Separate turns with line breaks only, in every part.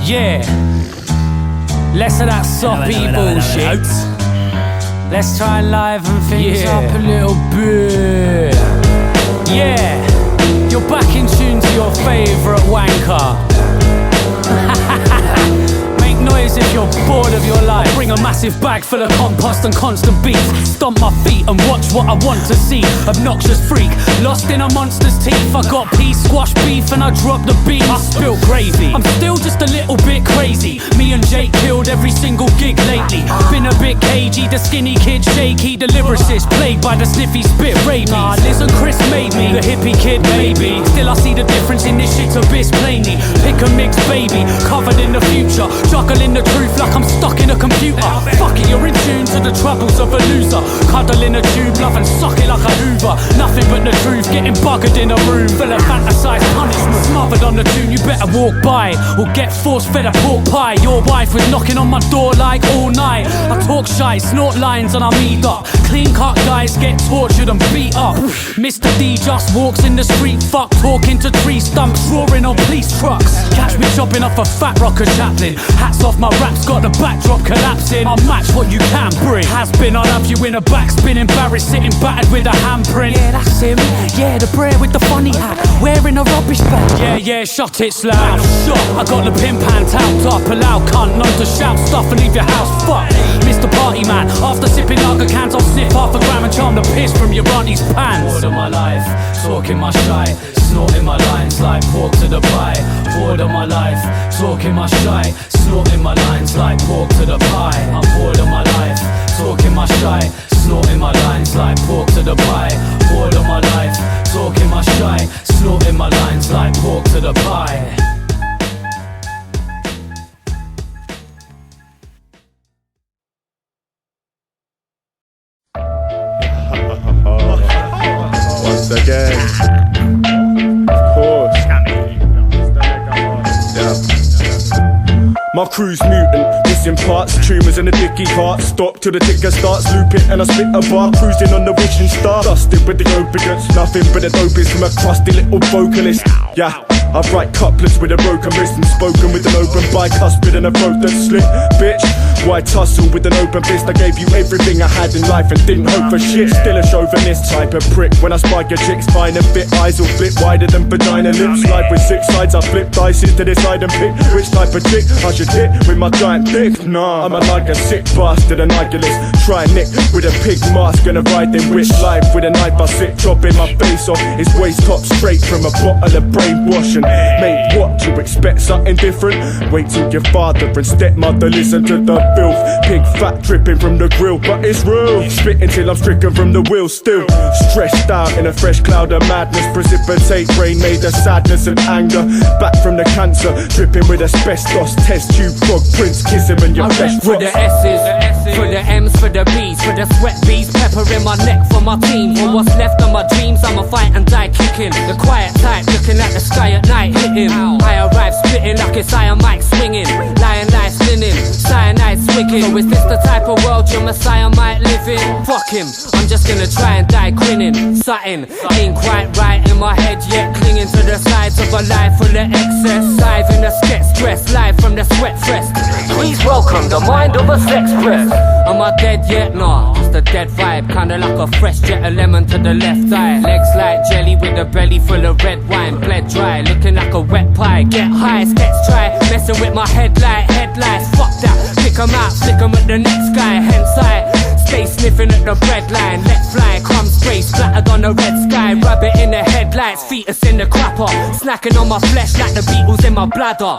Yeah. Less of that soppy bullshit. Let's try and liven things up a little bit. Yeah. You're back in tune to your favourite wanker. Make noise if you're bored of your life. Bring a massive bag full of compost and constant beef. Stomp my feet and watch what I want to see. Obnoxious freak, lost in a monster's teeth. I got peas, squash beef and I dropped the beef. I spilled gravy, I'm still just a little bit crazy. Me and Jake killed every single gig lately. Been a bit cagey, the skinny kid shaky. The lyricist played by the sniffy spit rabies. Nah, Liz and Chris made me, the hippie kid maybe. Still I see the difference in this shit's abyss plainly. Pick a mix baby, covered in the future. Juggling the truth like I'm stuck in a computer. Fuck it, you're in tune to the troubles of a loser. Cuddle in a tube, love and suck it like a Hoover. Nothing but the truth, getting buggered in a room full of fantasized punishment. Smothered on the tune, you better walk by or get force-fed a pork pie. Your wife was knocking on my door like all night. I talk shy, snort lines and I'm eat up. Clean-cut guys get tortured and beat up. Mr. D just walks in the street, fuck talking to tree stumps, roaring on police trucks. Catch me chopping off a fat rocker chaplain. Hats off, my rap's got the backdrop collapsing. I'll match what you can bring. Has been, I'll have you in a backspin, embarrassed, sitting battered with a handprint. Yeah, that's him. Yeah, the brer with the funny hat, wearing a rubbish bag. Yeah, shut it slam. Shot. I got the pimp hand tapped up, a loud cunt, known to shout stuff and leave your house fucked. Mr. Party Man, after sipping lager cans, I'll sniff half a gram and charm the piss from your auntie's pants. Bored of my life, talking my shy, snorting my lines like pork to the pie. Bored of my life, talking my shy, snorting my lines like pork to the pie. I'm bored of my life, talking my shy, snorting my lines like pork to the pie. Bored of my life, talking my shy, snorting my lines like pork to the pie.
Once again, of course. My crew's mutant, missing parts, tumours in the dicky heart. Stop till the ticker starts looping and I spit a bar, cruising on the wishing star. Dusted with the opiates, nothing but the dopest from a crusty little vocalist. Yeah, I write couplets with a broken wrist and spoken with an open bicuspid and a throat that's slit. Bitch, why tussle with an open fist? I gave you everything I had in life and didn't hope for shit. Still a chauvinist type of prick. When I spike your chicks, fine and fit, eyes will flip wider than vagina lips. Life with six sides, I flip dices to decide and pick which type of chick I should hit with my giant dick. Nah, I'm like a sick bastard, an nihilist. Try nick with a pig mask and a riding whip. Life with a knife I sit, chopping my face off his waist top straight from a bottle of brainwash. And mate, what, you expect something different? Wait till your father and stepmother listen to the filth. Pig fat dripping from the grill, but it's real. Spitting till I'm stricken from the wheel still. Stressed out in a fresh cloud of madness. Precipitate rain made of sadness and anger. Back from the cancer, dripping with asbestos. Test tube frog prince, kiss him and your flesh rots.
For the S's, for the M's, for the B's, for the sweat bees, pepper in my neck for my team. For what's left of my dreams, I'ma fight and die kicking. The quiet type, looking at the sky at night, hitting. I arrive spitting like it's Iron Mike swinging. Lion life spinning, cyanide swigging. So is this the type of world your messiah might live in? Fuck him, I'm just gonna try and die grinning. Something ain't quite right in my head yet, clinging to the sides of a life full of excess. Diving the sketch stress, live from the sweat fest. Please welcome the mind of a sex press. Am I dead yet? Nah, just a dead vibe, kinda like a fresh jet of lemon to the left eye. Legs like jelly with a belly full of red wine. Bled dry, looking like a wet pie. Get high, sketch try, messing with my headlights. Fuck that, pick 'em out, flick 'em at the next guy. Hence I stay sniffing at the bread line. Let fly, crumb spray splattered on the red sky. Rub it in the headlights, fetus in the crapper. Snacking on my flesh like the Beatles in my bladder.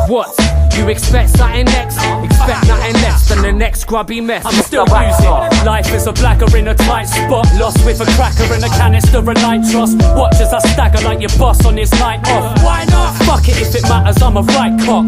What? You expect something next? Expect nothing less than the next grubby mess.
I'm still using life as a blagger in a tight spot. Lost with a cracker and a canister of nitros. Watch as I stagger like your boss on his night off. Why not? Fuck it if it matters, I'm a right cock.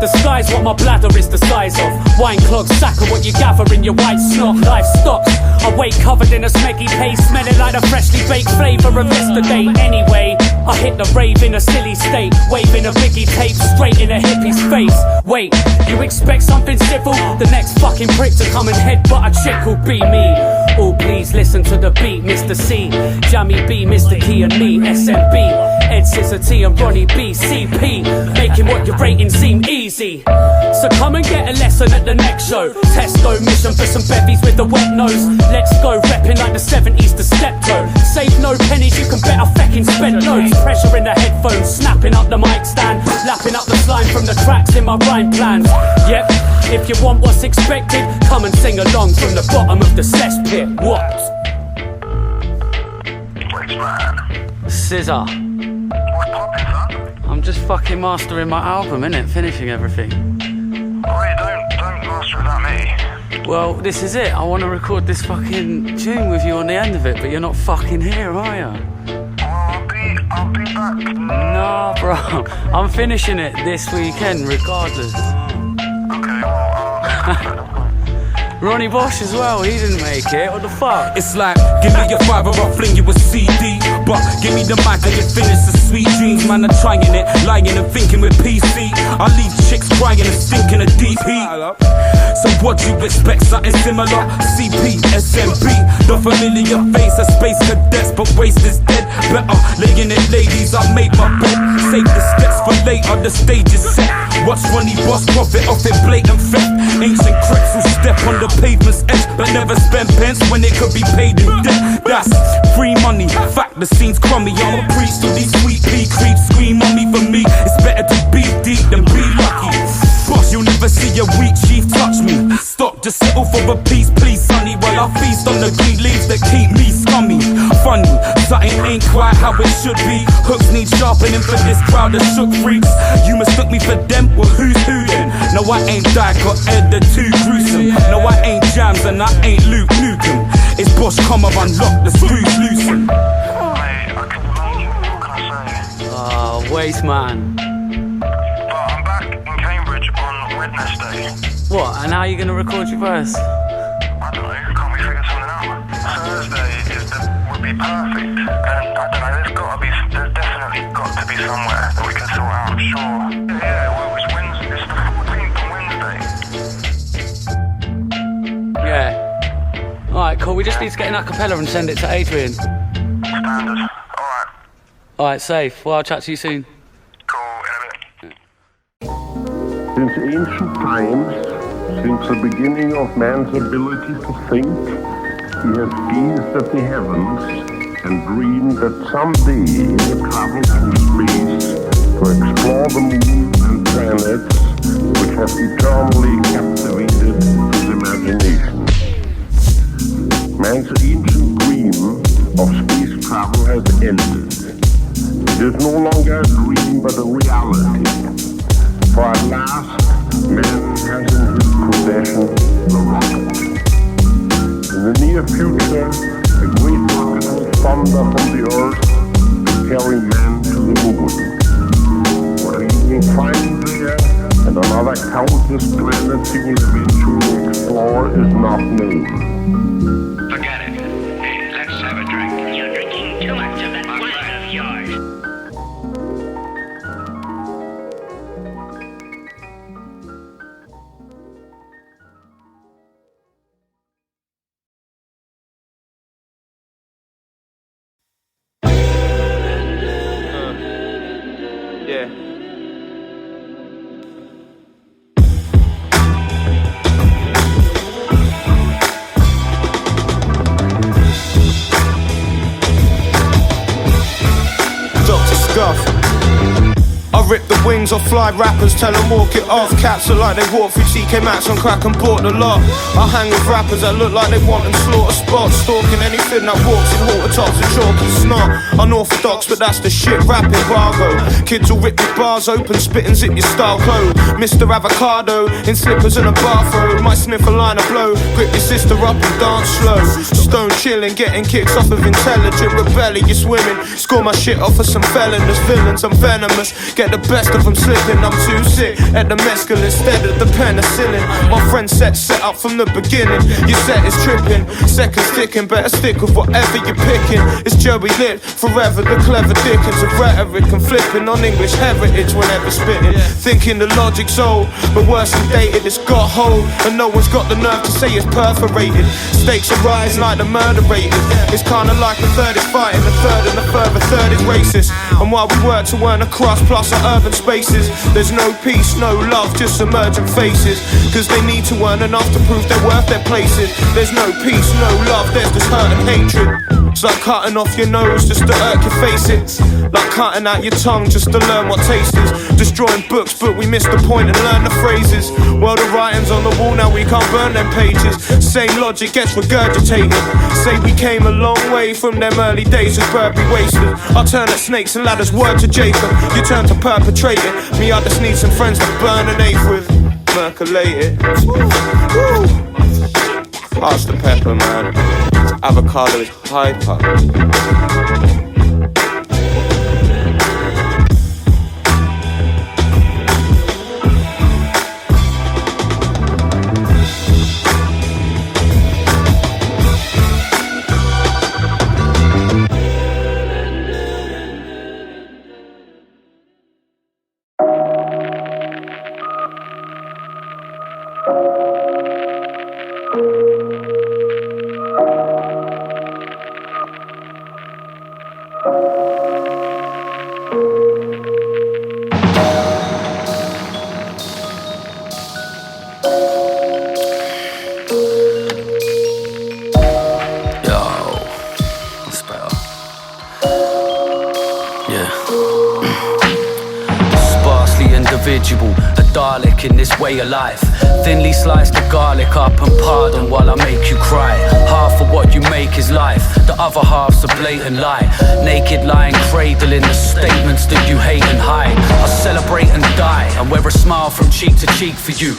The sky's what my bladder is the size of. Wine clog, sack of what you gather in your white snock. Life stops, I wake covered in a smeggy paste, smelling like the freshly baked flavour of yesterday. Anyway, I hit the rave in a silly state, waving a biggie tape straight in a hippie's face. Wait, you expect something civil? The next fucking prick to come and headbutt a chick will be me. Oh please listen to the beat, Mr. C, Jammy B, Mr. Key and me, SMB, Ed Scissor T and Ronnie B, CP, making what you're rating seem easy. So come and get a lesson at the next show. Testo mission for some bevies with a wet nose. Let's go, repping like the 70s to Steptoe. Save no pennies, you can bet I feckin' spent loads. Pressure in the headphones, snapping up the mic stand, lapping up the slime from the tracks in my rhyme plans. Yep, if you want what's expected, come and sing along from the bottom of the cesspit. What?
Which man?
Scissor.
What's poppin', son?
I'm just fucking mastering my album, innit? Finishing everything.
Wait, don't master it without me.
Well, this is it. I want to record this fucking tune with you on the end of it, but you're not fucking here, are you?
Well, I'll be back.
Nah, bro. I'm finishing it this weekend, regardless.
Okay, well,
Ronnie Bosch as well, he didn't make it. What the fuck?
It's like, give me your fiver, I'll fling you a CD. But give me the mic and you finish the sweet dreams. Man, I'm trying it, lying and thinking with PC. I leave chicks crying and stinking of deep heat. So what you expect, something similar? CP, SMB, the familiar face of space cadets, but waste is dead. Better laying it, ladies, I make my bed. Save the steps for later, the stage is set. Watch Ronnie Boss profit off it, blatant theft. Ancient cracks who step on the pavement's edge, but never spend pence when it could be paid in debt. That's free money, fact the scene's crummy. I'ma preach to these sweet pea creeps, scream on me for me. It's better to be deep than be lucky. Boss, you'll never see a weak chief touch me. Stop, just settle for a piece, please, sonny, while I feast on the green leaves that keep me scummy. Funny, something ain't quite how it should be. Hooks need sharpening for this crowd of shook freaks. You mistook me for them, well who's who then? No, I ain't Dike or Ed, they're too gruesome. No, I ain't Jams and I ain't Luke Nukem. It's Bosch, come and unlock the screws loosen.
mate, I can believe you. What can I say?
Waste man.
But I'm back in Cambridge on Wednesday.
What, and how are you gonna record your verse?
I don't know, can't we figure something out? Thursday would be perfect. And I don't know, there's definitely got to be somewhere that we can sort out, I'm sure. Yeah, well, it's Wednesday, it's the 14th on Wednesday.
Yeah. Alright, cool. We just need to get an acapella and send it to Adrian.
Standard. Alright,
Alright, safe. Well, I'll chat to you soon.
cool, in a bit.
Since ancient times, since the beginning of man's ability to think, he has gazed at the heavens and dreamed that someday he would travel through space to explore the moon and planets which have eternally captivated his imagination. Man's ancient dream of space travel has ended. It is no longer a dream but a reality. For at last, man has in his possession the rocket. In the near future, a great rocket will thunder from the earth to carry man to the moon. Where he will find there and on other countless planets he will eventually explore is not known.
Forget it. Hey, let's have a drink. You're drinking too much of that wine of yours.
Yeah. Dr. Scuff. I rip the wings off fly rappers, tell them walk it off. Cats look like they walk through TK Maxx on crack and bought the lot. I hang with rappers that look like they want and slaughter spots, stalking anything that walks in halter tops and chalk and snot. Unorthodox, but that's the shit rap embargo. Kids will rip your bars open, spit and zip your style code. Mr. Avocado in slippers and a bathrobe, might sniff a line of blow, grip your sister up and dance slow. Stone chilling, getting kicks off of intelligent rebellious women. Score my shit off of some felonious villains, I'm venomous. Get the best of them slipping, I'm too sick at the mescal instead of the penicillin. My friend set up from the beginning. Your set is tripping, seconds ticking. Better stick with whatever you're picking. It's Joey Lit, forever the clever dickens of rhetoric and flipping on English heritage whenever spitting. Thinking the logic's old, but worse than dated, it's got hold. And no one's got the nerve to say it's perforated. Stakes are rising like the murder rated. It's kinda like a third is fighting, the third and the further third is racist. And while we work to earn a crust plus our urban space
races. There's no peace, no love, just emerging faces. Cause they need to earn enough to prove they're worth their places. There's no peace, no love, there's just hurt and hatred. It's like cutting off your nose just to irk your face. It's like cutting out your tongue just to learn what taste is. Destroying books, but we miss the point and learn the phrases. Well, the writing's on the wall, now we can't burn them pages. Same logic gets regurgitated. Say we came a long way from them early days as Burberry wasted. I turn at snakes and ladders, word to Jacob. You turn to perpetrator. Me, I just need some friends to burn an eighth with. Merculate it. Pass the pepper, man. Avocado is hyper.
A Dalek in this way of life. Thinly slice the garlic up and pardon while I make you cry. Half of what you make is life, the other half's a blatant lie. Naked lying cradling the statements that you hate and hide. I celebrate and die and wear a smile from cheek to cheek for you.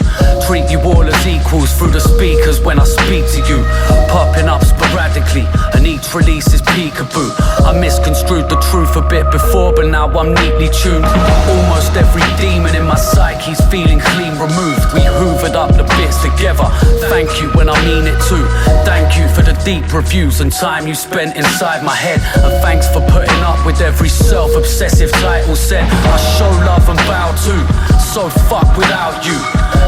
Treat you all as equals through the speakers when I speak to you. Popping up sporadically and each release is peekaboo. I misconstrued the truth a bit before, but now I'm neatly tuned. Almost every demon in my psyche's feeling clean removed. We hoovered up the bits together. Thank you when I mean it too. Thank you for the deep reviews and time you spent inside my head. And thanks for putting up with every self-obsessive title set. I show love and bow too. So fuck without you.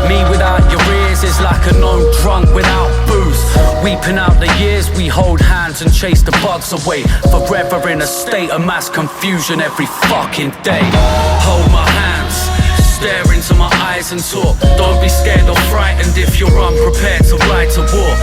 Me without your ears is like a known drunk without booze. Weeping out the years we hold hands and chase the bugs away. Forever in a state of mass confusion every fucking day. Hold my hands, stare into my eyes and talk. Don't be scared or frightened if you're unprepared to ride to war.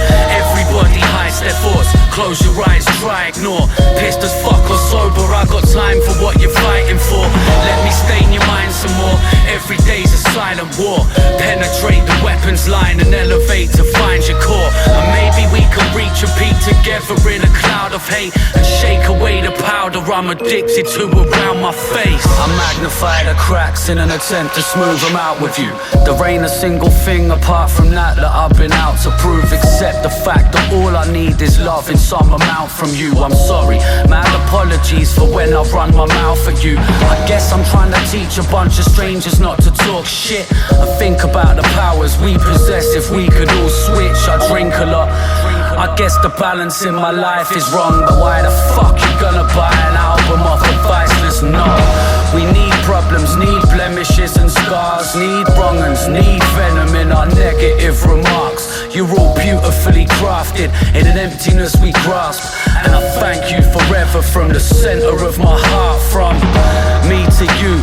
Everybody hides their thoughts, close your eyes, try ignore. Pissed as fuck or sober, I got time for what you're fighting for. Let me stain your mind some more. Every day's a silent war. Penetrate the weapons line and elevate to find your core. And maybe we can reach a peak together in a cloud of hate and shake away the powder I'm addicted to around my face. I magnify the cracks in an attempt to smooth them out with you. There ain't a single thing apart from that I've been out to prove, except the fact that all I need is love in some amount from you. I'm sorry, mad apologies for when I run my mouth at you. I guess I'm trying to teach a bunch of strangers not to talk shit and think about the powers we possess if we could all switch. I drink a lot, I guess the balance in my life is wrong, but why the fuck you gonna buy an album off a Viceless? No, we need problems, need blemishes and scars, need wrong-uns, need venom in our negative remarks. You're all beautifully crafted in an emptiness we grasp, and I thank you forever from the center of my heart. From me to you,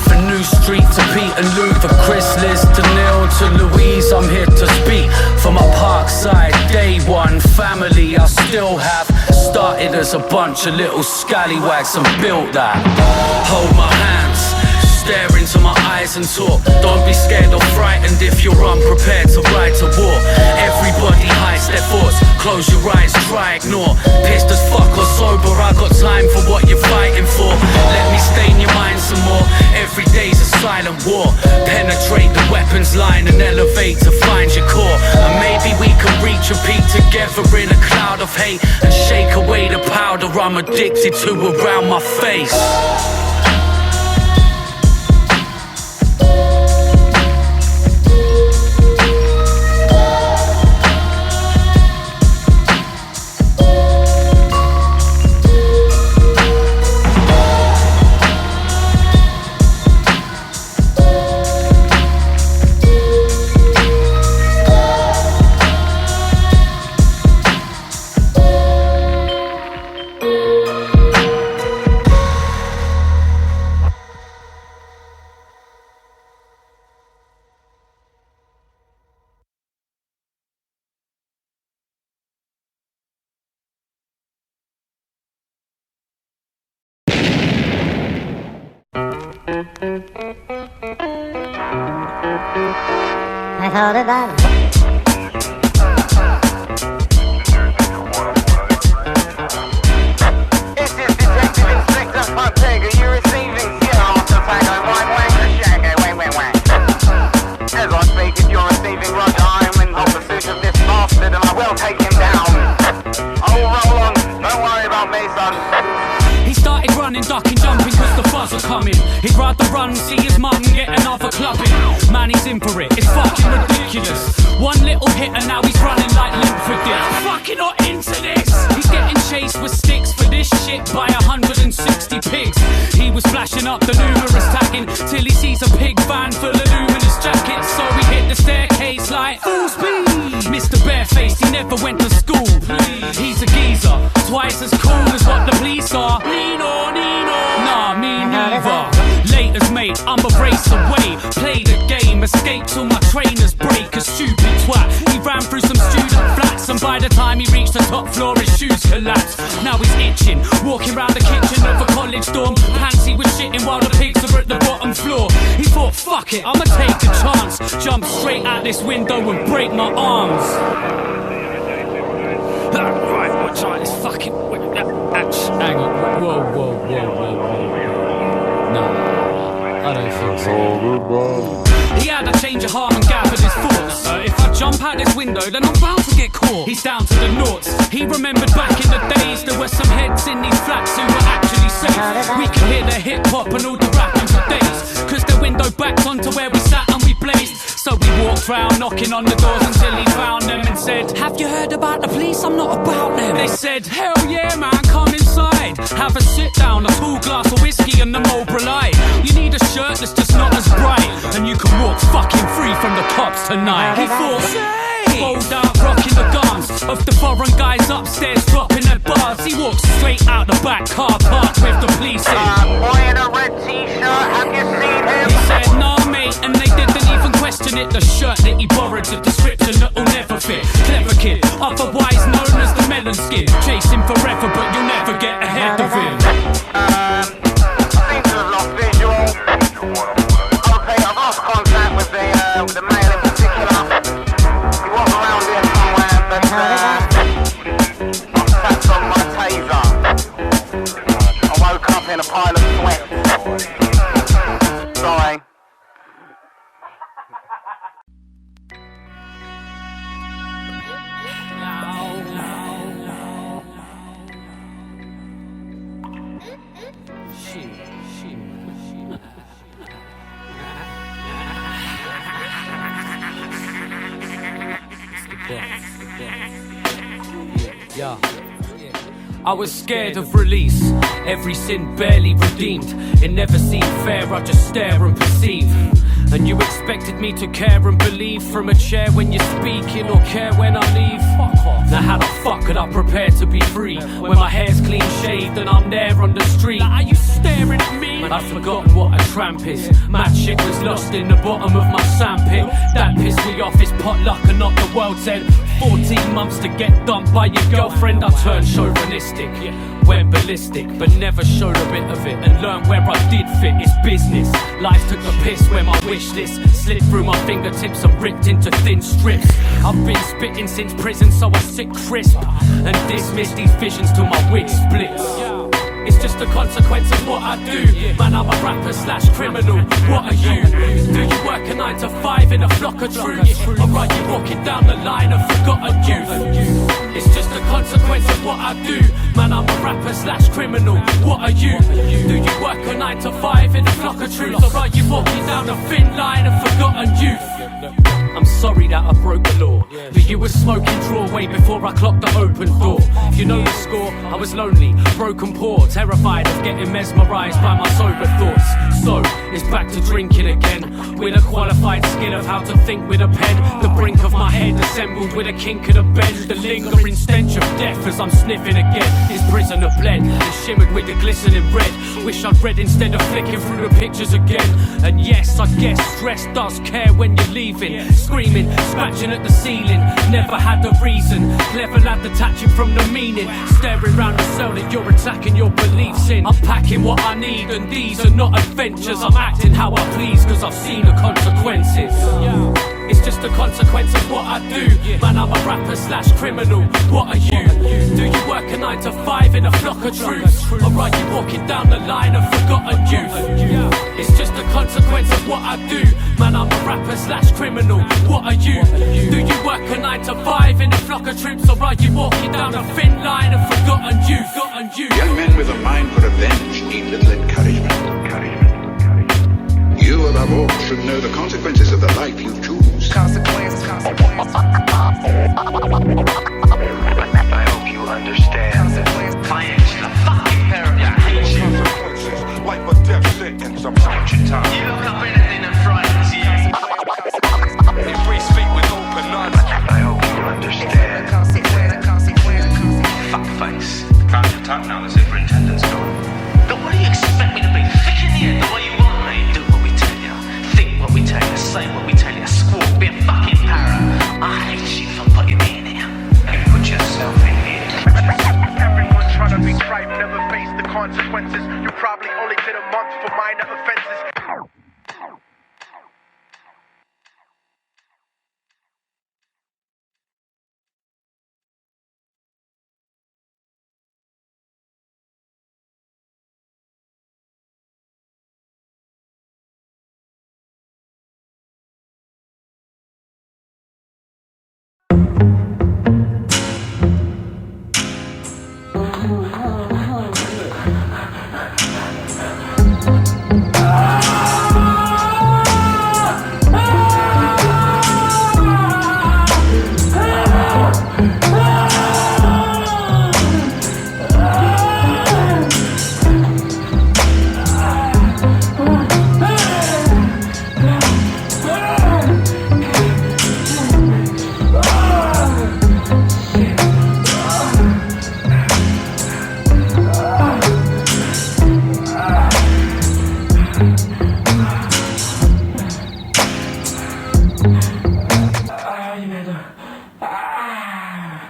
for New Street to Pete and Lou, for Chris, Liz to Neil to Louise, I'm here to speak for my Parkside Day One family. I still have started as a bunch of little scallywags and built that. Hold my hands, stare into my eyes and talk. Don't be scared or frightened if you're unprepared to ride to war. Everybody hides their thoughts, close your eyes, try ignore. Pissed as fuck or sober, I got time for what you're fighting for. Let me stain your mind some more. Every day's a silent war. Penetrate the weapons line and elevate to find your core. And maybe we can reach a peak together in a cloud of hate and shake away the powder I'm addicted to around my face.
I thought about it.
This is Detective Inspector Fontega. You're receiving Sierra Tobago. Wang wang the shaggy. Wang wang wang. As I speak, if you're receiving Roger, I am in hot pursuit of this bastard, and I will take him down. Oh, roll on. Don't worry about me, son.
He started running, ducking, jumping cause the buzz are coming. He'd rather run, see his mum get another clubbing. Man, he's in for it, it's fucking ridiculous. One little hit and now he's running like Limpford. I'm fucking not into this. He's getting chased with sticks for this shit by 160 pigs. He was flashing up the numerous tagging till he sees a pig van full of luminous jackets. So he hit the staircase like full speed. Mr. Barefaced, he never went to school. He's a geezer, twice as cool as what the police are. Nino, nah, me neither. Laters, mate, I'm a race away. Play the game, escape till my trainers break. A stupid twat, he ran through some student flats, and by the time he reached the top floor, his shoes collapsed. Now he's itching, walking round the kitchen of a college dorm. Pants he was shitting while the pigs are at the bottom floor. He thought, fuck it, I'ma take a chance. Jump straight out this window and break my arms. Right, watch out, this fucking... Hang on, whoa. Nah, I don't think so. He had a change of heart and gathered his thoughts. If I jump out this window, then I'm bound to get caught. He's down to the noughts. He remembered back in the days there were some heads in these flats who were actually safe. We could hear the hip-hop and all the rapping for days, cause the window backed onto where we sat and we blazed. So we walked round, knocking on the doors until he found them and said, have you heard about the police? I'm not about them. They said, hell yeah man, come inside. Have a sit down, a tall glass of whiskey and the Marlboro Light. You need a shirt that's just not as bright, and you can walk fucking free from the cops tonight. He thought, say, rolled out rocking the guns of the foreign guys upstairs dropping their bars. He walked straight out the back car park with the police in.
Boy in a red t-shirt, have you seen him?
He said, nah mate, and they didn't even question it. The shirt that he borrowed's a description that'll never fit. Clever kid, otherwise known as the melon skin. Chase him forever but you'll never get ahead of him.
I seem to have lost visual. Okay, I've lost contact with the male in particular. He was around here somewhere, but I'm sat on my taser. I woke up in a pile of sweat. Sorry.
Yeah. I was scared of release, every sin barely redeemed. It never seemed fair, I just stare and perceive. And you expected me to care and believe from a chair when you're speaking, or care when I leave? Fuck off. Now how the fuck could I prepare to be free when my hair's clean shaved and I'm there on the street? Are you staring at me? I've forgotten what a tramp is. Mad shit was lost in the bottom of my sandpit. That pissed me off, it's potluck and not the world's end. 14 months to get dumped by your girlfriend. I turned chauvinistic, went ballistic, but never showed a bit of it and learned where I did fit. It's business. Life took a piss when my wish list slipped through my fingertips and ripped into thin strips. I've been spitting since prison, so I sit crisp and dismiss these visions till my wig splits. It's just a consequence of what I do. Man, I'm a rapper / criminal. What are you? Do you work a 9 to 5 in a flock of troops? Or are you walking down the line of forgotten youth? It's just a consequence of what I do. Man, I'm a rapper / criminal. What are you? Do you work a 9 to 5 in a flock of troops? Or are you walking down a thin line of forgotten youth? I'm sorry that I broke the law, but you were smoking draw way before I clocked the open door. You know the score, I was lonely, broken poor, terrified of getting mesmerised by my sober thoughts. So, it's back to drinking again, with a qualified skill of how to think with a pen. The brink of my head assembled with a kink of the bend. The lingering stench of death as I'm sniffing again. This prisoner bled and shimmered with the glistening red. Wish I'd read instead of flicking through the pictures again. And yes, I guess stress does care when you're leaving. Screaming, scratching at the ceiling. Never had the reason, clever lad detaching from the meaning. Staring round the cell that you're attacking your beliefs in. I'm packing what I need, and these are not adventures. I'm acting how I please, cause I've seen the consequences. It's just a consequence of what I do. Man, I'm a rapper slash criminal. What are you? Do you work a 9 to 5 in a flock of troops? Or are you walking down the line of forgotten youth? It's just a consequence of what I do. Man, I'm a rapper slash criminal. What are you? Do you work a 9 to 5 in a flock of troops? Or are you walking down a thin line of forgotten youth?
Young men with a mind for revenge need little encouragement. You, above all, should know the consequences of the life you choose.
Consequences.
I hope you understand that my ex is a fucking parent. I hate you.
Consequences, life or death sentence. I'm out your time.
You look up anything that frightens you.
Embrace fate with open eyes.
I hope you understand. Fuckface.
Can't you talk now? The superintendent's gone.
But what do you expect me to be? Thick in the head the way you want me? Do what we tell you. Think what we tell you. Say what we tell you. Squawk. Be a fucking parrot. I hate you for putting me in here.
You put yourself in here.
Everyone trying to be tripe, never face the consequences. You probably only did a month for minor offenses.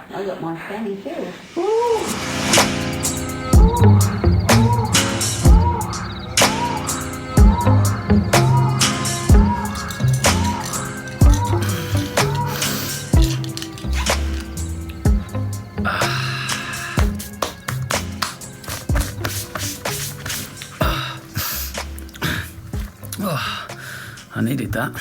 I got my fanny filled.
I needed that.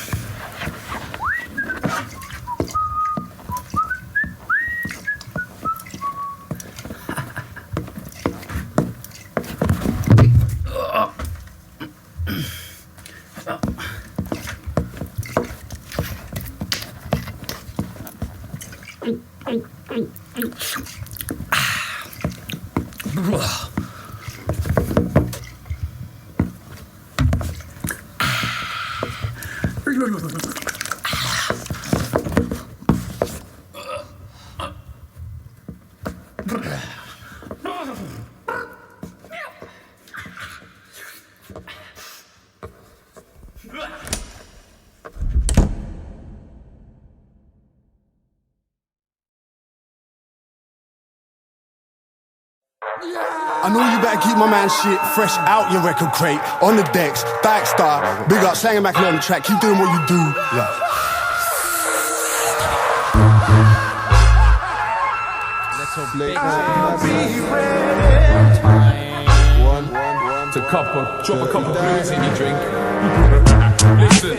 I know you better keep my man shit fresh out your record crate. On the decks, Dike style. Big up, slanging back on the track. Keep doing what you do. Yeah.
Let's hope late. One. To drop a couple blues in your drink. Listen.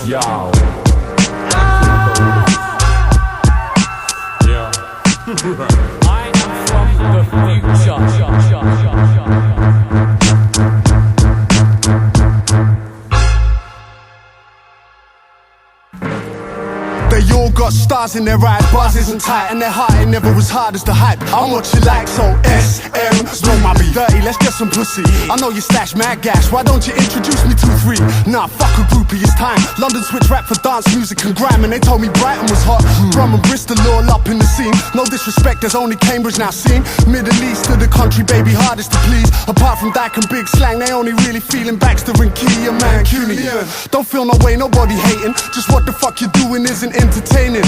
Yo.
I am from the future.
They all got stars in their eyes, bars isn't tight, and their heart ain't never as hard as the hype. I'm what you like, so SM, storm my be Dirty, let's get some pussy. I know you stash mad gas, why don't you introduce me to 3? Nah, fuck a groupie, it's time. London switch rap for dance music and grime, and they told me Brighton was hot. Drum and Bristol all up in the scene. No disrespect, there's only Cambridge now seen. Middle East to the country, baby, hardest to please. Apart from Dike and Big Slang, they only really feeling Baxter and Key and man CUNY. Don't feel no way, nobody hating. Just what the fuck you're doing isn't entertaining.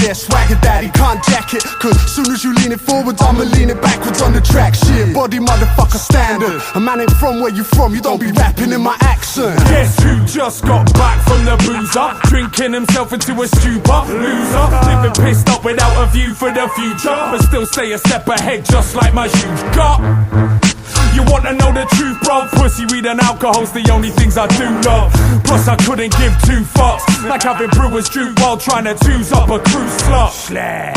Yeah, swagger daddy, can't jack it. Cause soon as you lean it forwards, I'ma lean it backwards on the track. Shit, body motherfucker standard. A man ain't from where you from, you don't be rapping in my accent.
Guess who just got back from the boozer? Drinking himself into a stupor. Loser, living pissed up without a view for the future, but still stay a step ahead just like my shoes got. You wanna know the truth, bro? Pussy, weed and alcohol's the only things I do love. Plus I couldn't give 2 fucks. Like having brewers drink while trying to choose up a cruise slut.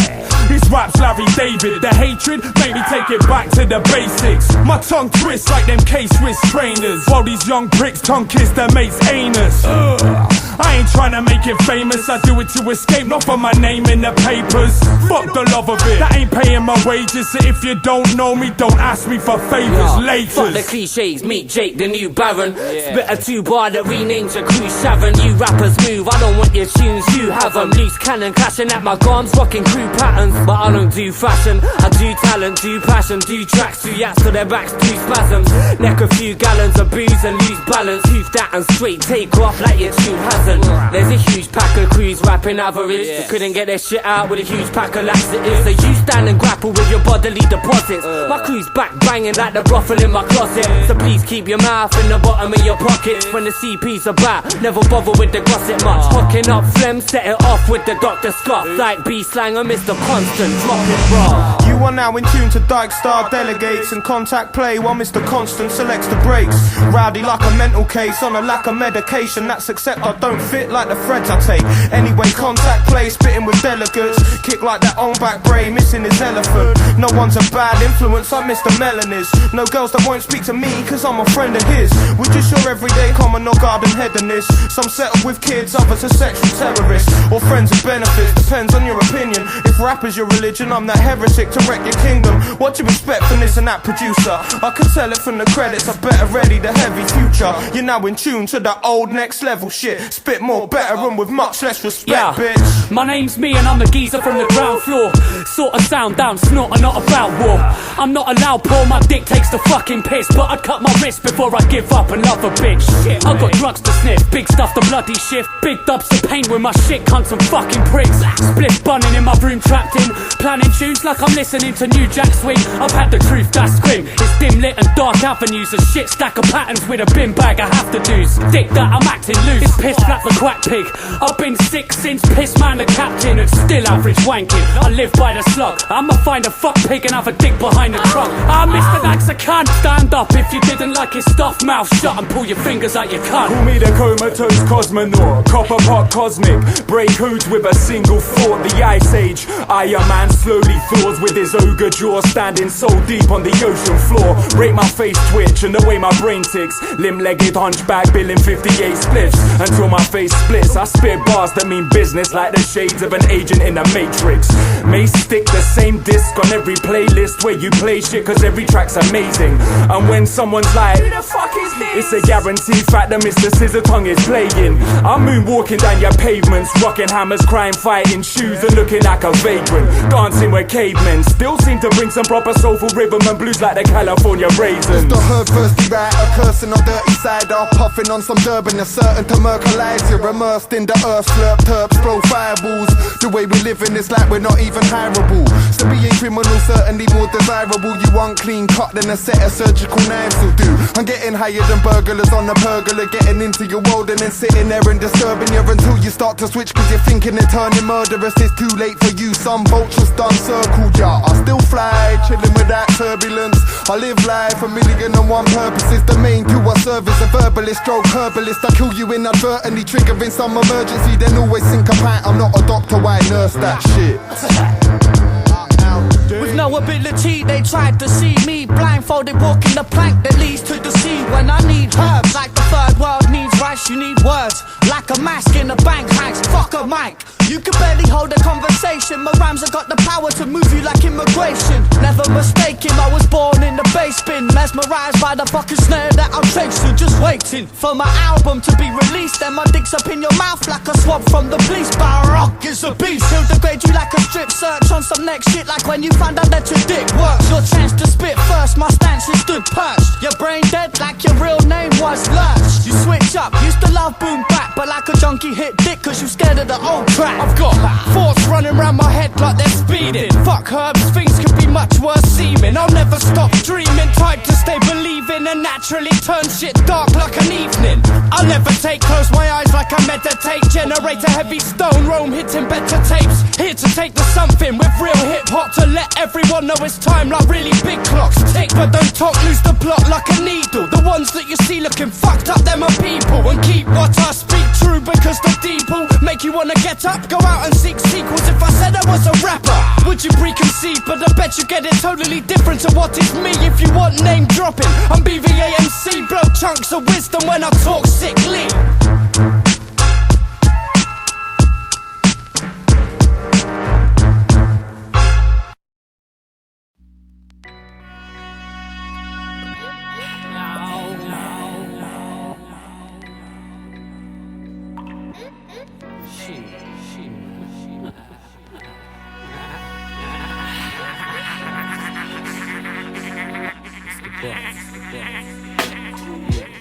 This rap's Larry David. The hatred made me take it back to the basics. My tongue twists like them K-Swiss trainers, while these young pricks tongue kiss their mate's anus. I ain't trying to make it famous, I do it to escape, not for my name in the papers. Fuck the love of it, that ain't paying my wages. So if you don't know me, don't ask me for favors later.
Fuck the cliches, meet Jake the new Baron. Spit a 2-bar that renames your crew Sharon. You rappers move, I don't want your tunes, you have them. Loose cannon clashing at my gums, rocking crew patterns. But I don't do fashion, I do talent, do passion. Do tracks, do yaks to their backs, do spasms. Neck a few gallons of booze and lose balance. Hoof that and straight take off like your tune hasn't. There's a huge pack of crews rapping average that couldn't get their shit out with a huge pack of laxatives. So you stand and grapple with your bodily deposits. My crew's back banging like the brothel in my closet. So please keep your mouth in the bottom of your pockets. When the CP's about, never bother with the gossip much. Hooking up phlegm, set it off with the Dr. Scott. Like B-slang or Mr. Constant, drop it raw.
You are now in tune to Dike Star delegates and contact play while Mr. Constant selects the breaks. Rowdy like a mental case on a lack of medication. That's except I don't fit like the threads I take. Anyway, contact play, spitting with delegates. Kick like that on back bray, missing his elephant. No one's a bad influence, I'm Mr. Melanis. No girls that won't speak to me, cause I'm a friend of his. We're just your everyday common or garden hedonist. Some settle with kids, others are sexual terrorists. Or friends with benefits, depends on your opinion. If rap is your religion, I'm that heretic to wreck your kingdom. What do you expect from this and that producer? I can tell it from the credits, I better ready the heavy future. You're now in tune to the old next level shit. Spit more, better and with much less respect, bitch.
My name's me and I'm the geezer from the ground floor. Sort of sound down, snort and not about war. I'm not allowed poor, my dick takes the fucking piss. But I'd cut my wrist before I give up and love a bitch. Shit, I got drugs to sniff, big stuff to bloody shift. Big dubs to paint with my shit, cunts and fucking pricks. Split bunning in my room trapped in, planning tunes like I'm listening to New Jack Swing. I've had the truth, that's scream. It's dim lit and dark avenues, a shit stack of patterns with a bin bag I have to do's. Dick that I'm acting loose, it's piss flat the quack pig. I've been sick since piss man the captain and still average wanking. I live by the slug, I'ma find a fuck pig and have a dick behind the trunk. Mr. Dax, I can't stand up if you didn't like his stuff. Mouth shut and pull your fingers out your cunt.
Call me the comatose cosmonaut, copper pot cosmic. Break codes with a single thought. The ice age, Iron Man slowly thaws with his ogre jaw, standing so deep on the ocean floor. Rate my face twitch and the way my brain ticks. Limb-legged hunchback billing 58 spliffs until my face splits. I spit bars that mean business like the shades of an agent in the Matrix. May stick the same disc on every playlist where you play shit cause every track's amazing. And when someone's like, who the fuck is this? It's a guaranteed fact that Mr. Scissor Tongue is playing. I'm moonwalking down your pavements, rocking hammers, crime fighting shoes and looking like a vagrant. Dancing with cavemen, still seem to bring some proper soulful rhythm and blues like the California Raisins.
It's the herd thirsty writer, cursing on dirty cider, puffing on some Durban, you're certain to mercalize. You're immersed in the earth, slurp terps, blow fireballs. The way we live in is like we're not even hireable. So being criminal certainly more desirable. You want clean cut than a set of surgical knives will do. I'm getting higher than burglars on the pergola, getting into your world and then sitting there and disturbing you until you start to switch cause you're thinking it turning murderous. It's too late for you, some vultures done circled ya. I still fly, chilling without turbulence. I live life, 1,000,001 purposes. The main to our service, a verbalist, stroke herbalist. I kill you inadvertently, triggering some emergency. Then always think about I'm not a doctor, why nurse that shit?
With no ability, they tried to see me blindfolded, walking the plank that leads to the sea. When I need herbs, like the third world needs rice, you need words. Like a mask in a bank heist, fuck a mic. You can barely hold a conversation. My rhymes have got the power to move you like immigration. Never mistake him, I was born in the bass spin, mesmerized by the fucking snare that I'm chasing. Just waiting for my album to be released. Then my dick's up in your mouth like a swab from the police. Baroque is a beast. He'll degrade you like a strip search on some next shit. Like when you found out that your dick works. Your chance to spit first, my stance is stood perched. Your brain dead like your real name was Lurch. You switch up, used to love boom bap, but like a junkie hit dick cause you scared of the old track. I've got thoughts running around my head like they're speeding. Fuck herbs, things could be much worse seeming. I'll never stop dreaming, type to stay believing, and naturally turn shit dark like an evening. I'll never take, close my eyes like I meditate. Generate a heavy stone, Rome hitting better tapes. Here to take the something with real hip hop, to let everyone know it's time like really big clocks tick. But don't talk, lose the plot like a needle. The ones that you see looking fucked up, them are people. And keep what I speak true, because the people make you wanna get up, go out and seek sequels. If I said I was a rapper, would you preconceive? But I bet you get it totally different to what is me. If you want name dropping, I'm BVAMC, blow chunks of wisdom when I talk sickly.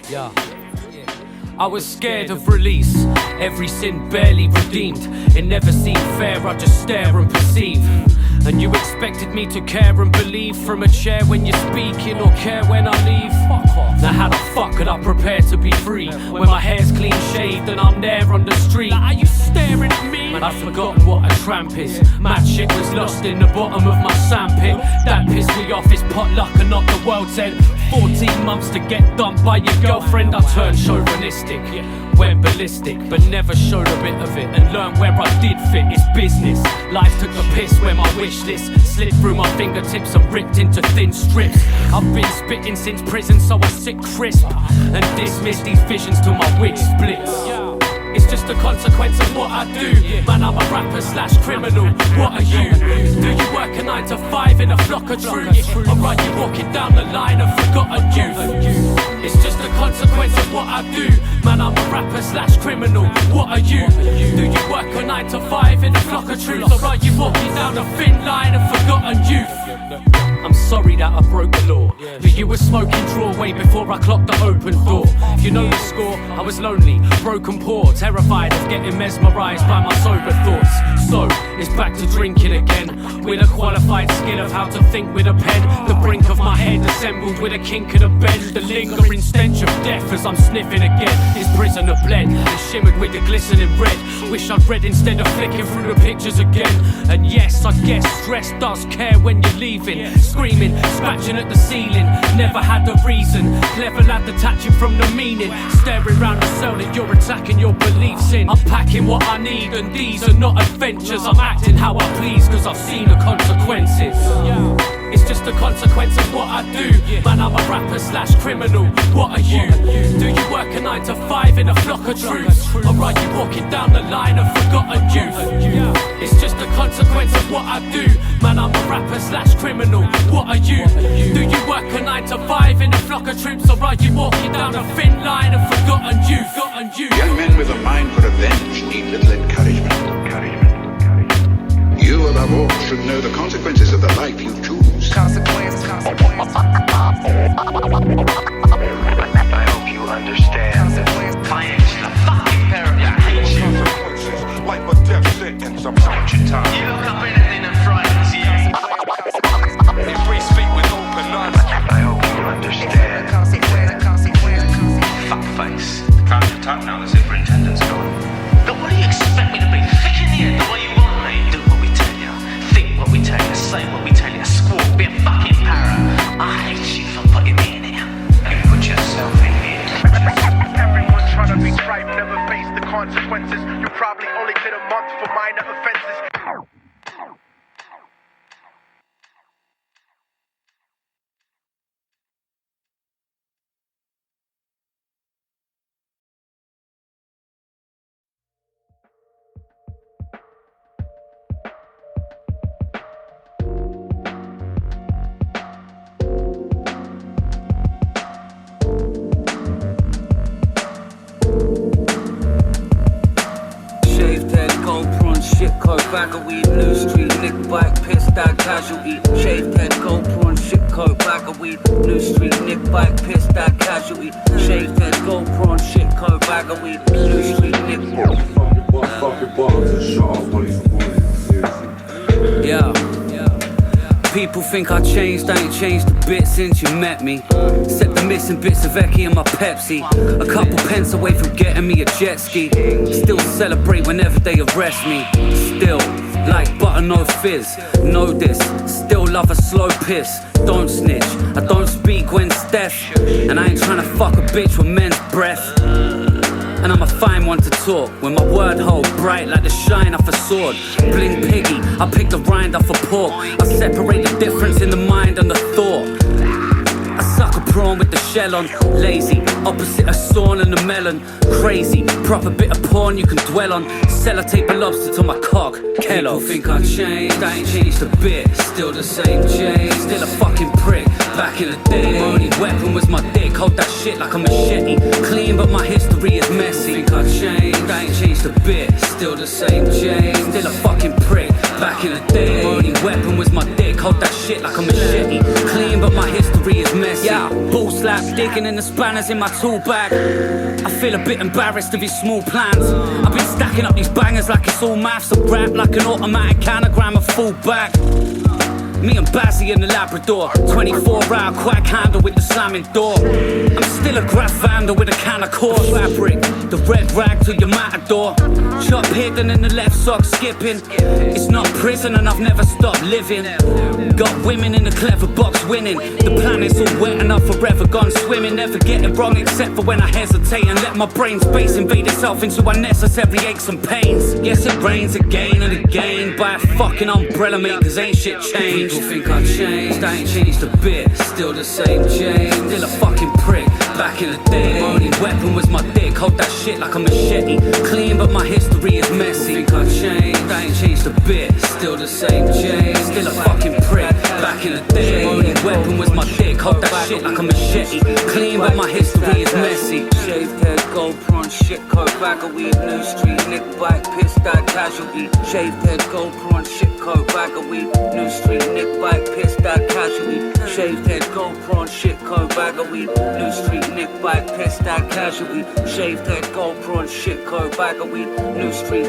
Yeah. I was scared of release, every sin barely redeemed. It never seemed fair, I just stare and perceive. And you expected me to care and believe from a chair when you're speaking, or care when I leave? Fuck off. Now how the fuck could I prepare to be free when my hair's clean shaved and I'm there on the street? Now are you staring at me? I've forgotten what a tramp is. Mad shit was lost in the bottom of my sandpit. That pissed me off, it's potluck and not the world's end. 14 months to get dumped by your girlfriend. I turned chauvinistic, went ballistic, but never showed a bit of it, and learned where I did fit. It's business. Life took a piss when my wish list slipped through my fingertips and ripped into thin strips. I've been spitting since prison, so I sit crisp and dismiss these visions till my wig splits. It's just a consequence of what I do. Man, I'm a rapper slash criminal. What are you? Do you work a 9 to 5 in a flock of troops? Or are you walking down the line of forgotten youth? It's just a consequence of what I do. Man, I'm a rapper slash criminal. What are you? Do you work a 9 to 5 in a flock of troops? Or are you walking down a thin line of forgotten youth? I'm sorry that I broke the law, but you were smoking draw way before I clocked the open door. You know the score, I was lonely, broken poor, terrified of getting mesmerized by my sober thoughts. So, it's back to drinking again, with a qualified skill of how to think with a pen. The brink of my head assembled with a kink and a bend. The lingering stench of death as I'm sniffing again. This prisoner bled and shimmered with the glistening red. Wish I'd read instead of flicking through the pictures again. And yes, I guess stress does care when you're leaving. Screaming, scratching at the ceiling, never had a reason. Clever lad detaching from the meaning, staring round the cell that you're attacking your beliefs in. I'm packing what I need, and these are not adventures. I'm acting how I please, cause I've seen the consequences. It's just a consequence of what I do. Man, I'm a rapper slash criminal. What are you? Do you work a 9 to 5 in a flock of troops? Or are you walking down the line of forgotten youth? It's just a consequence of what I do. Man, I'm a rapper slash criminal. What are you? Do you work a 9 to 5 in a flock of troops? Or are you walking down a thin line of forgotten youth?
Young men with a mind for revenge need little encouragement. You, above all, should know the consequences of the life you choose.
Consequences. I hope you understand that I ain't the fucking parent. I hate you.
Consequences, life or death sentence. I'm
Watch your tongue. You look up anything that frightens you.
Embrace fate with open eyes.
I hope you understand. Fuckface.
Time to talk now, the superintendent's gone.
But what do you expect me to be? Thick in the end, the way you want me? Do what we tell you. Think what we tell you. Say what we tell you. Squawk. Be a fucking parrot. I hate you for putting me in here.
bag of weed. New street, nick bike, piss that casualty. Shaved head, GoPro on shit, cold bag of weed. New street, nick.
Fucking bottles and shut off when he's
Yeah. People think I changed, I ain't changed a bit since you met me. Except the missing bits of Eki and my Pepsi. A couple pence away from getting me a jet ski. Still celebrate whenever they arrest me. Still, like butter no fizz. Know this, still love a slow piss. Don't snitch, I don't speak when Steph. And I ain't tryna fuck a bitch with men's breath. And I'm a fine one to talk, with my word hole bright like the shine off a sword. Bling piggy, I pick the rind off a pork. I separate the difference in the mind and the thought. I suck a prawn with the shell on. Lazy, opposite a sawn and a melon. Crazy, proper bit of porn you can dwell on. Sellotape a lobster to my cock, Kellogg. People think I changed, I ain't changed a bit. Still the same Jay, still a fucking prick. Back in the day, my only weapon was my dick. Hold that shit like a machete. Clean but my history is messy. Think I changed, I ain't changed a bit. Still the same Jay, still a fucking prick. Back in the day, my only weapon was my dick. Hold that shit like a machete. Clean but my history is messy. Yeah, bull slap, digging in the spanners in my tool bag. I feel a bit embarrassed of his small plans. I've been stacking up these bangers like it's all maths. A rap like an automatic anagram, a full bag. Me and Bazzy in the Labrador, 24-hour quack handle with the slamming door. I'm still a graph vandal with a can of core fabric. The red rag to your matador. Chop hidden in the left sock skipping. It's not prison and I've never stopped living. Got women in the clever box winning. The planet's all wet and I've forever gone swimming. Never get it wrong except for when I hesitate and let my brain space invade itself into unnecessary aches and pains. Yes, it rains again and again by a fucking umbrella, mate, cause ain't shit changed. People think I changed, I ain't changed a bit. Still the same Jay, still a fucking prick. Back in the day, my only weapon was my dick. Hold that shit like a machete. Clean but my history is messy. Think I changed, I ain't changed a bit. Still the same Jay, still a fucking prick. Back in the day, my only weapon was my dick. Hold that shit like a machete. Clean but my history is messy. Shaved head, GoPro on shit, coat bag of weed. New street, nick bike, piss that casualty. Shaved head, GoPro on shit, coat bag of weed. New street, nick bike, piss that casualty. Shaved head, GoPro on shit, coat bag of weed. New street, nick bike, piss that casualty. Shaved head, GoPro on shit, coat bag of weed. New street.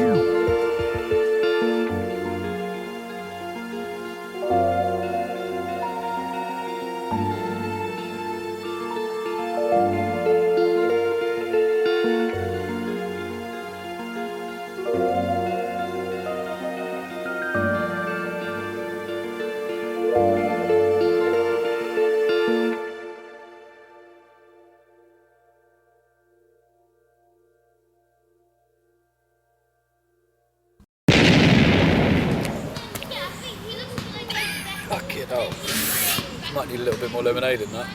Might need a little bit more lemonade than that.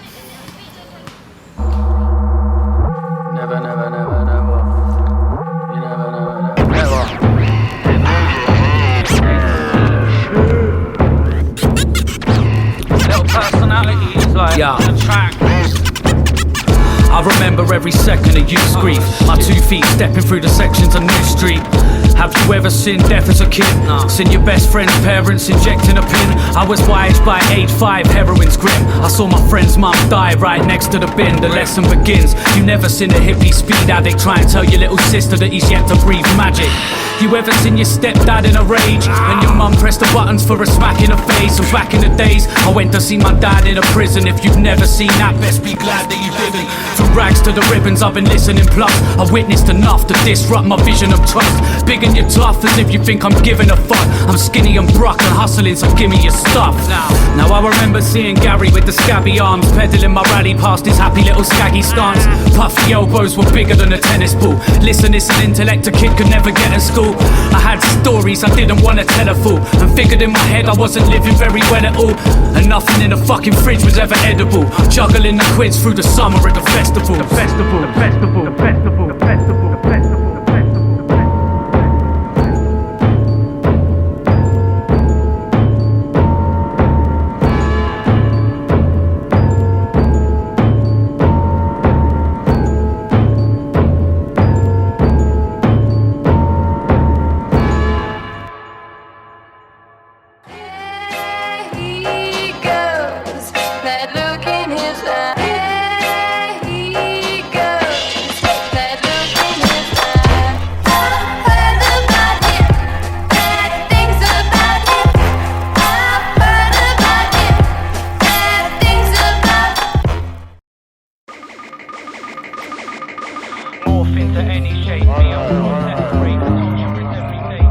Never, never, never, never. You never, never, never. Little personalities like on the track.
I remember every second of youth's grief. My 2 feet stepping through the sections of New Street. Have you ever seen death as a kid? Seen your best friend's parents injecting a pin? I was wise by age 5, heroin's grim. I saw my friend's mum die right next to the bin. The lesson begins. You never seen a hippie speed addict try and tell your little sister that he's yet to breathe magic. You ever seen your stepdad in a rage and your mum pressed the buttons for a smack in the face? And back in the days, I went to see my dad in a prison. If you've never seen that, best be glad that you didn't. From rags to the ribbons, I've been listening. Plus, I witnessed enough to disrupt my vision of trust. Big and you're tough as if you think I'm giving a fuck. I'm skinny and brock and hustling, so give me your stuff. Now I remember seeing Gary with the scabby arms, pedaling my rally past his happy little skaggy stance. Puffy elbows were bigger than a tennis ball. Listen, it's an intellect a kid could never get in school. I had stories I didn't want to tell a fool, and figured in my head I wasn't living very well at all. And nothing in the fucking fridge was ever edible. Juggling the quids through the summer at the festival. The festival, the festival, the festival, the festival, the festival.
That
into any shape. Me and Flaw separate, torture is every day.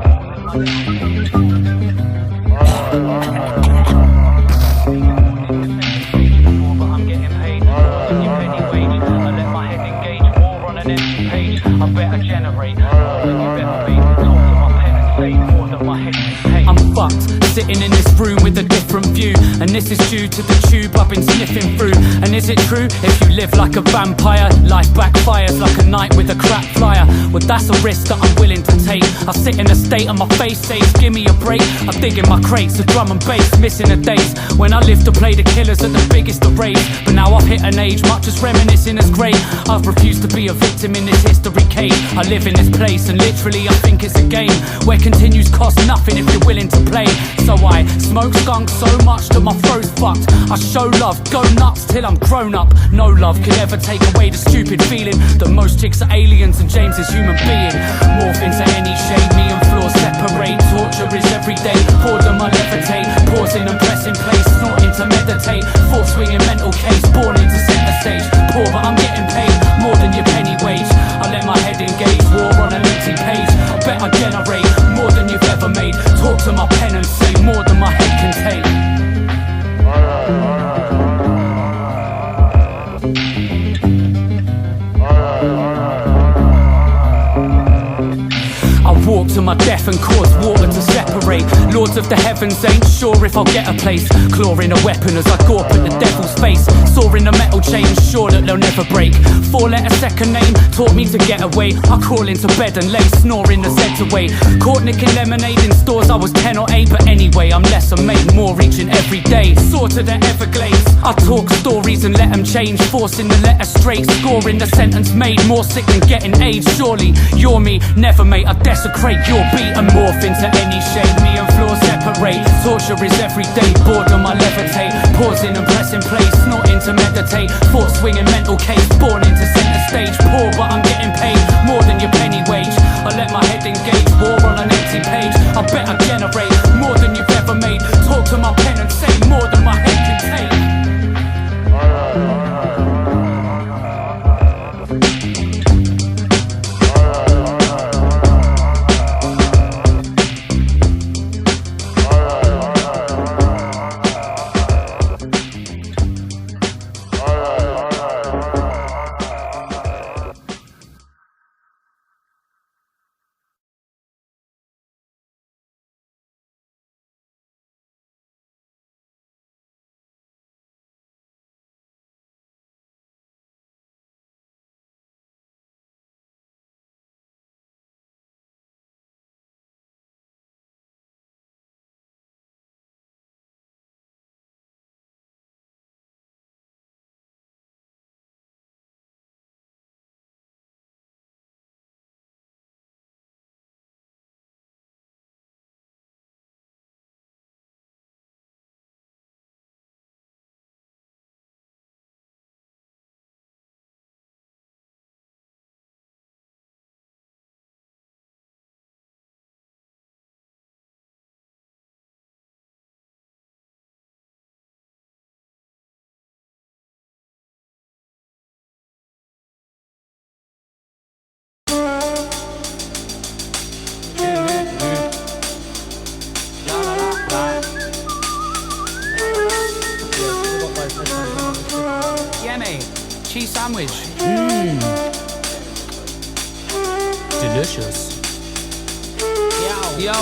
But I'm getting paid more than your penny wage. I let my head engage, war on an empty page. I better generate more than you ever made. Talk to my pen and say more than my head can take. I'm fucked, sitting in this room with a different view, and this is due to the tube I've been sniffing through. And is it true? If you live like a vampire, life backfires like a night with a crap flyer. Well, that's a risk that I'm willing to take. I sit in a state and my face says, give me a break. I dig in my crates of drum and bass, missing the days when I lived to play the killers at the biggest of raves. But now I've hit an age much as reminiscing as great. I've refused to be a victim in this history cave. I live in this place and literally I think it's a game where continues cost nothing if you're willing to play. So I smoke skunk so much that my throat's fucked. I show love, go nuts till I'm grown up. No love could ever take away the stupid feeling that most chicks are aliens and James is human being. Morph into any shape, me and Flaw separate. Torture is every day, boredom I levitate. Pausing and pressing place, snorting to meditate. Thought swinging mental case, born into center stage. Poor but I'm getting paid more than your penny wage. I let my head engage, war on an empty page. I bet I generate more than you've ever made. Talk to my pen and say more than my head can take. I walk to my death and cause water to separate. Lords of the heavens ain't sure if I'll get a place. Clawing a weapon as I gawp at the devil's face. Sawing a metal chain, sure that they'll never break. 4-letter second name taught me to get away. I crawl into bed and lay snoring the Zeds away. Caught nicking lemonade in stores I was 10 or 8. But anyway, I'm lesser made, more reaching every day. Soar to the Everglades, I talk stories and let them change. Forcing the letter straight, scoring the sentence made. More sick than getting AIDS, surely you're me, never mate. I desecrate your beat and morph into any shape. Me and Flaw separate, torture is every day. Boredom I levitate, pausing and pressing play. Snorting to meditate, thought swinging mental case. Born into center stage, poor but I'm getting paid more than your penny wage. I let my head engage, war on an empty page. I bet I generate more than you've ever made. Talk to my pen and say more than my head can take. Cheese sandwich. Delicious. Yo.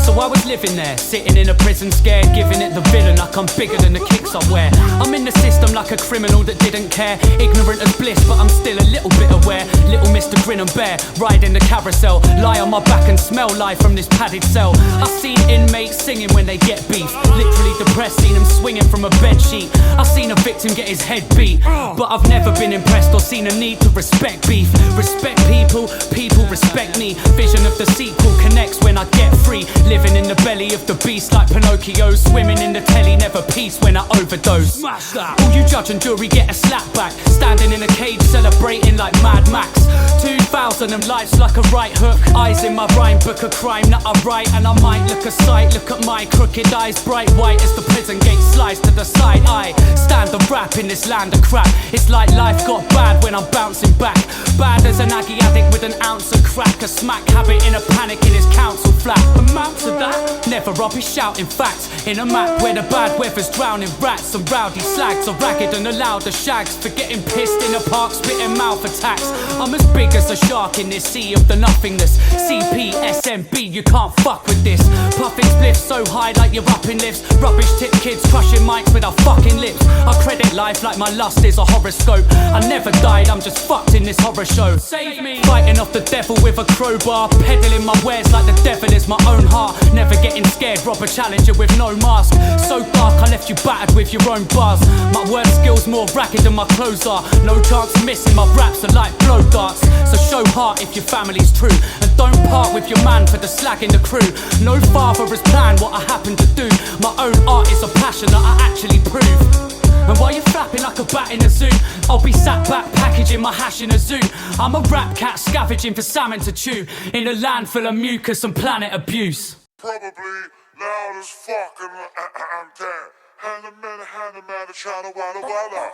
So I was living there, sitting in a prison scared, giving it the villain like I'm bigger than the kicks I wear. I'm in the system like a criminal that didn't care. Ignorant as bliss, but I'm still a little bit aware. Little Mr. Grin and Bear, riding the carousel. Lie on my back and smell life from this padded cell. I've seen inmates singing when they get beef. Literally depressed, seen them swinging from a bedsheet. I've seen a victim get his head beat. But I've never been impressed or seen a need to respect beef. Respect people, people respect me. Vision of the sequel connects when I get free. Living Living in the belly of the beast like Pinocchio. Swimming in the telly, never peace when I overdose. Smash that. All you judge and jury get a slap back. Standing in a cage celebrating like Mad Max. 2000 and life's like a right hook. Eyes in my rhyme book, a crime that I write. And I might look a sight, look at my crooked eyes. Bright white as the prison gate slides to the side. I stand and rap in this land of crap. It's like life got bad when I'm bouncing back. Bad as an Aggie addict with an ounce of crack. A smack habit in a panic in his council flat. Amount to that? Never rubbish shouting facts. In a map where the bad weather's drowning rats. And rowdy slags are ragged and allowed the shags. For getting pissed in a park, spitting mouth attacks. I'm as big as a shark in this sea of the nothingness. CP, SMB, you can't fuck with this. Puffing spliffs so high like you're up in lifts. Rubbish tip kids crushing mics with our fucking lips. I credit life like my lust is a horoscope. I never died, I'm just fucked in this horror show. Save me. Fighting off the devil with a crowbar. Peddling my wares like the devil is my own heart. Never getting scared, rob a challenger with no mask. So dark I left you battered with your own bars. My word skills more ragged than my clothes are. No chance missing, my raps are like blow darts. So show heart if your family's true. And don't part with your man for the slag in the crew. No father has planned what I happen to do. My own art is a passion that I actually prove. And while you're flapping like a bat in a zoo, I'll be sat back packaging my hash in a zoo. I'm a rap cat scavenging for salmon to chew in a land full of mucus and planet abuse.
Probably loud as fuck and I'm dead. Hand a man, trying to walla walla.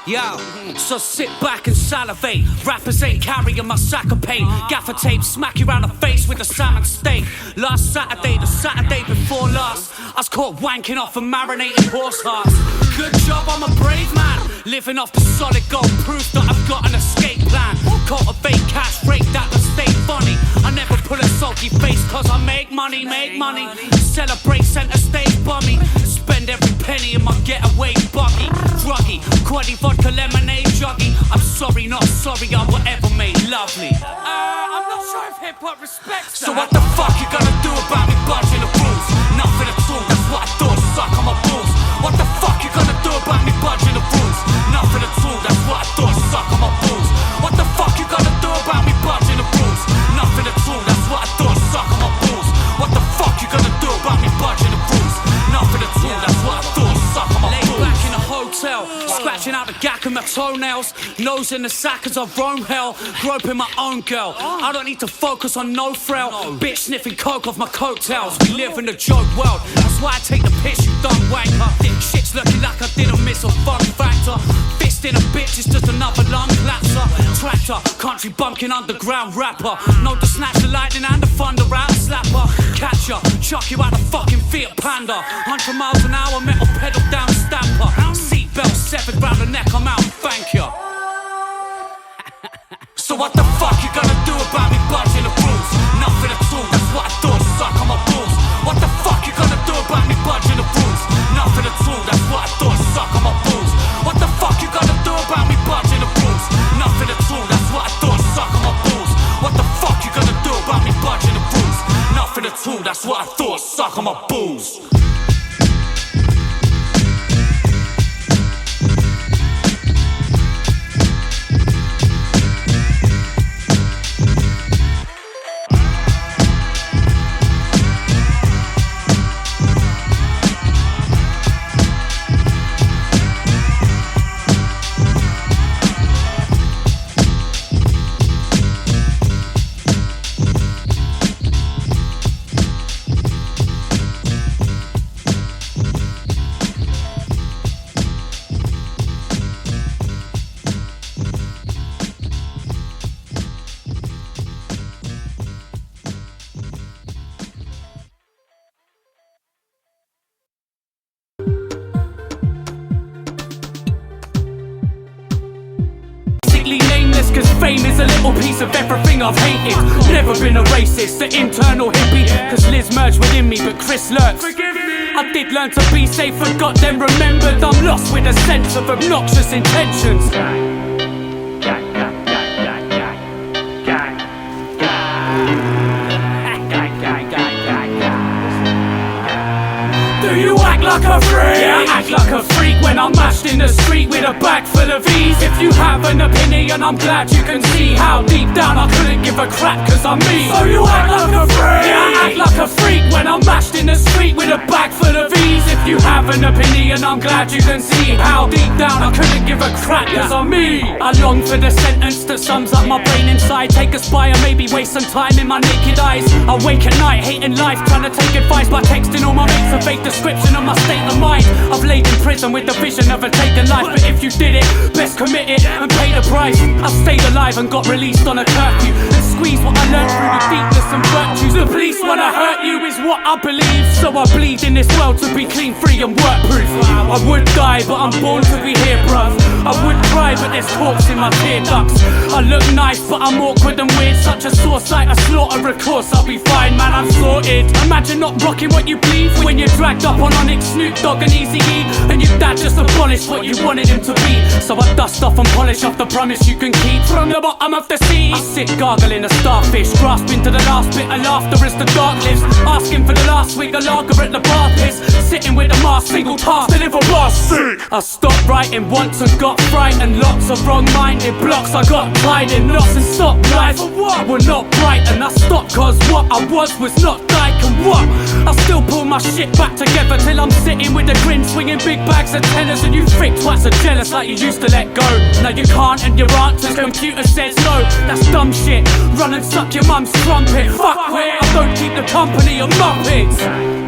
Yo, so sit back and salivate. Rappers ain't carrying my sack of pain. Gaffer tape, smack you round the face with a salmon steak. Last Saturday, the Saturday before last, I was caught wanking off and marinating horse hearts. Good job, I'm a brave man. Living off the solid gold, proof that I've got an escape plan. Cultivate cash, rate that to stay funny. I never pull a sulky face cause I make money. Celebrate center stage bummy. Spend every penny in my getaway buggy. Druggy, quaddy vodka lemonade juggy. I'm sorry, not sorry, I'm whatever made lovely. I'm not sure if hip-hop respects that. So what the fuck you gonna do about me budging the rules? Nothing at all, that's what I thought, suck on my balls. What the fuck you gonna do about me budging the rules? Nothing at all, that's what I thought, suck on my balls. What the fuck you gonna do about me budging the rules? Nothing at all, that's what I thought, suck on my balls. What the fuck you gonna do about me budging the rules? Nothing at all, that's what I thought, suck on my balls. Laid back in a hotel, scratching out the gack of my toenails. Nose in the sack as I roam hell, groping my own girl. I don't need to focus on no frail bitch sniffing coke off my coattails. We live in a joke world, that's why I take the piss, you dumb wanker. Shit's looking like I didn't miss a fun factor. Fist in a bitch is just another lung collapser. Tractor, country bumpkin underground rapper. Know to snatch the lightning and the thunder out slapper. Catch ya, chuck you out the fucking Fiat Panda. 100 miles an hour, metal pedal down stamper. Seatbelt severed round the neck, I'm out, thank ya. So what the fuck you gonna do about me budging the rules? Nothing at all, that's what I thought, suck on my balls. What the fuck you gonna do about me budging the rules? Nothing at all, that's what I thought, suck on my balls. What the fuck you gonna do about me budging the rules? Nothing at all, that's what I thought, suck on my balls. What the fuck you gonna do about me budging the rules? Nothing at all, that's what I thought, suck on my balls. Nameless cause fame is a little piece of everything I've hated. Never been a racist, the internal hippie. Cause Liz merged within me but Chris lurks. Forgive me. I did learn to be safe, forgot then remembered. I'm lost with a sense of obnoxious intentions.
like a freak. Yeah, I act like a freak when I'm mashed in the street with a bag full of V's. If you have an opinion, I'm glad you can see how deep down I couldn't give a crap cause I'm me. So you act like a freak. Yeah, I act like a freak when I'm mashed in the street with a bag full of V's. If you have an opinion, I'm glad you can see how deep down I couldn't give a crap cause I'm me. I long for the sentence that sums up my brain inside. Take a spy and maybe waste some time in my naked eyes. I wake at night hating life, trying to take advice by texting all my mates a fake description of my state of mind. I've laid in prison with the vision of a taken life, but if you did it, best commit it and pay the price. I stayed alive and got released on a curfew and squeezed what I learned through the deepness and virtues. The police wanna hurt you is what I believe, so I bleed in this world to be clean, free and work-proof. I would die, but I'm born to be here, bruv. I would cry, but there's corpse in my tear ducts. I look nice, but I'm awkward and weird. Such a sore sight, I slaughter a course. I'll be fine, man, I'm sorted. Imagine not rocking what you believe when you're dragged up on Onyx, Snoop Dogg and Eazy-E, and your dad just abolished what you wanted him to be. So I dust off and polish off the promise you can keep from the bottom of the sea. I sit gargling a starfish, grasping to the last bit of laughter as the dark lives, asking for the last swig of lager at the bar piss, sitting with a mask, single task, deliver bars sick. I stopped writing once and got frightened, lots of wrong-minded blocks. I got tied in knots and stopped life for what were not bright, and I stopped cause what I was not Dike, and what I still pull my shit back together till I'm sitting with a grin, swinging big bags of tenors, and you thick twats are jealous like you used to let go. Now you can't and your answer's computer says no. That's dumb shit, run and suck your mum's trumpet. Fuck where I don't keep the company of muppets.